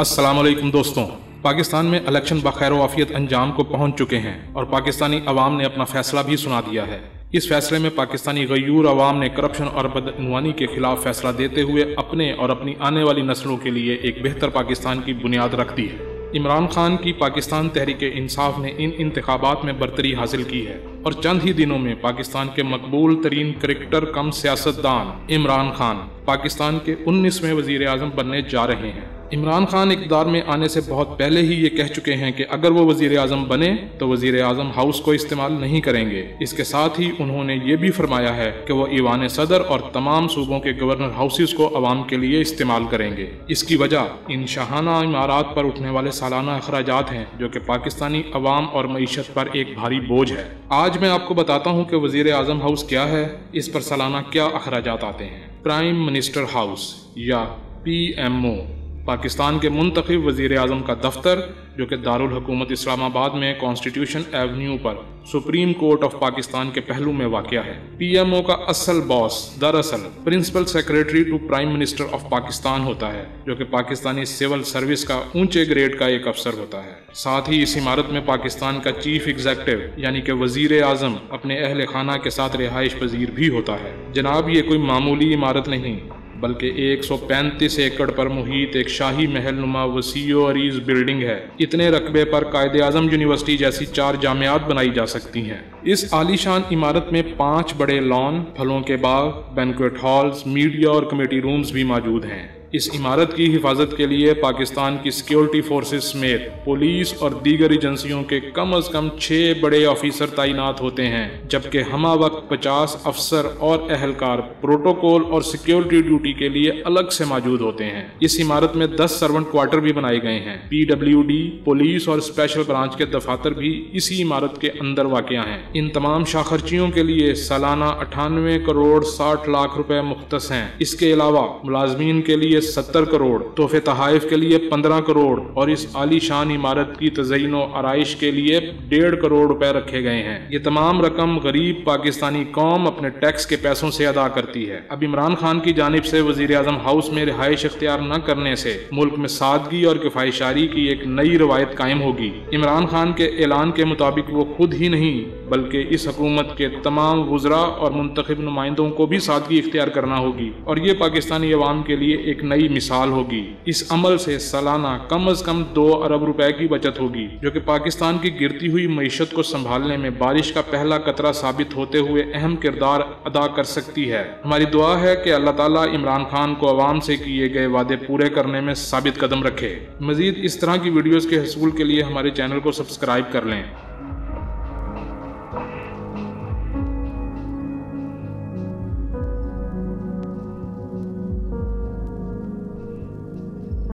अस्सलामुअलैकुम दोस्तों, पाकिस्तान में इलेक्शन बखैर वाफियत अंजाम को पहुंच चुके हैं और पाकिस्तानी अवाम ने अपना फैसला भी सुना दिया है। इस फैसले में पाकिस्तानी गयूर अवाम ने करप्शन और बदअनवानी के खिलाफ फैसला देते हुए अपने और अपनी आने वाली नस्लों के लिए एक बेहतर पाकिस्तान की बुनियाद रख दी है। इमरान खान की पाकिस्तान तहरीक इंसाफ ने इन इंतखाबात में बरतरी हासिल की है और चंद ही दिनों में पाकिस्तान के मकबूल तरीन क्रिकेटर कम सियासतदान इमरान खान पाकिस्तान के 19वें वजीर आज़म बनने जा रहे हैं। इमरान खान इक़्तिदार में आने से बहुत पहले ही ये कह चुके हैं कि अगर वो वजीर आज़म बने तो वजीर आज़म हाउस को इस्तेमाल नहीं करेंगे। इसके साथ ही उन्होंने ये भी फरमाया है कि वो ईवान सदर और तमाम सूबों के गवर्नर हाउसेस को अवाम के लिए इस्तेमाल करेंगे। इसकी वजह इन शाहाना इमारात पर उठने वाले सालाना अखराजात हैं जो कि पाकिस्तानी अवाम और मईशत पर एक भारी बोझ है। आज मैं आपको बताता हूँ कि वजीर आज़म हाउस क्या है, इस पर सालाना क्या अखराजात आते हैं। प्राइम मिनिस्टर हाउस या PMO पाकिस्तान के मुंतखब वजीर आज़म का दफ्तर जो कि दारुल हुकूमत इस्लामाबाद में कॉन्स्टिट्यूशन एवेन्यू पर सुप्रीम कोर्ट ऑफ पाकिस्तान के पहलू में वाक़या है। PMO का असल बॉस दरअसल principal secretary to prime minister of Pakistan होता है जो कि पाकिस्तानी सिविल सर्विस का ऊंचे ग्रेड का एक अफसर होता है। साथ ही इस इमारत में पाकिस्तान का चीफ एग्जीक्यूटिव यानी कि वजीर आज़म अपने अहल खाना के साथ रिहाइश पजीर भी होता है। जनाब, ये कोई मामूली इमारत नहीं बल्कि 135 एकड़ पर मुहित एक शाही महल नुमा वसीओ अरीज बिल्डिंग है। इतने रकबे पर कायदे आज़म यूनिवर्सिटी जैसी 4 जामियात बनाई जा सकती हैं। इस आलीशान इमारत में 5 बड़े लॉन, फलों के बाग, बैंक्वेट हॉल्स, मीडिया और कमेटी रूम्स भी मौजूद हैं। इस इमारत की हिफाजत के लिए पाकिस्तान की सिक्योरिटी फोर्सेस समेत पुलिस और दीगर एजेंसियों के कम अज कम 6 बड़े ऑफिसर तैनात होते हैं, जबकि हमा वक्त 50 अफसर और अहलकार प्रोटोकॉल और सिक्योरिटी ड्यूटी के लिए अलग से मौजूद होते हैं। इस इमारत में 10 सर्वेंट क्वार्टर भी बनाए गए हैं। PWD, पुलिस और स्पेशल ब्रांच के दफातर भी इसी इमारत के अंदर वाक़या हैं। इन तमाम शाखर्चियों के लिए सालाना 98 करोड़ 60 लाख रुपए मुख्तस हैं। इसके अलावा मुलाजमीन के लिए 70 करोड़, तोहफे तहाइफ के लिए 15 करोड़ और इस आलीशान इमारत की तज़यीन और आराइश के लिए 1.5 करोड़ रुपए रखे गए हैं। ये तमाम रकम गरीब पाकिस्तानी कौम अपने टैक्स के पैसों से अदा करती है। अब इमरान खान की जानिब से वजीर आज़म हाउस में रिहाइश इख्तियार न करने से मुल्क में सादगी और किफायशारी की एक नई रवायत कायम होगी। इमरान खान के ऐलान के मुताबिक वो खुद ही नहीं बल्कि इस हुकूमत के तमाम वुज़रा और मुंतखब नुमाइंदों को भी सादगी इख्तियार करना होगी और ये पाकिस्तानी अवाम के लिए एक नई मिसाल होगी। इस अमल से सालाना कम अज कम 2 अरब रुपए की बचत होगी जो कि पाकिस्तान की गिरती हुई मईशत को संभालने में बारिश का पहला कतरा साबित होते हुए अहम किरदार अदा कर सकती है। हमारी दुआ है कि अल्लाह ताला इमरान खान को अवाम से किए गए वादे पूरे करने में साबित कदम रखे। मजीद इस तरह की वीडियोस के हसूल के लिए हमारे चैनल को सब्सक्राइब कर लें।